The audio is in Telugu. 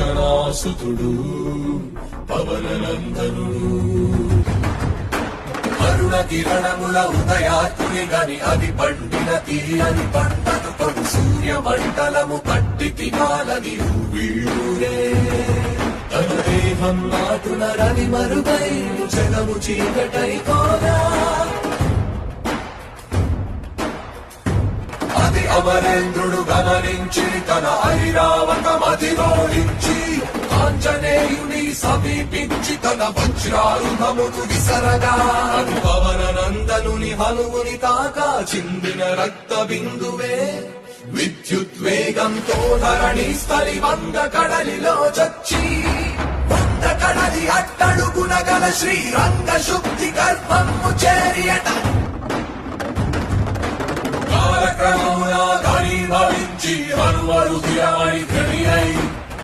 అంజనాసుతుడు పవననందనుడు అరుణ కిరణముల ఉదయాత్తుని గని అది పండిన తీయని పంటను పడు సూర్య మండలము పట్టి తినాలని వీడురే తన దేహం నాటున రవి మరుగై జగము చీకటై కోరా అది అమరేంద్రుడు గమనించి తన ఐరావతమధిరోహించి ఆంజనేయుని సమీపించి తన వజ్రాయుధమును విసరగా అది పవననందనుని హనుముని తాకా చిందిన రక్త బిందువే విద్యుద్వేగంతో ధరణి స్థలి వంద కడలిలో చచ్చి వంద కడలి అట్టడుగున గల శ్రీరంగ శుద్ధి గర్భము చేరియట కాలక్రమమున ధని భవించి హనుమరుధిరమై ధని అయి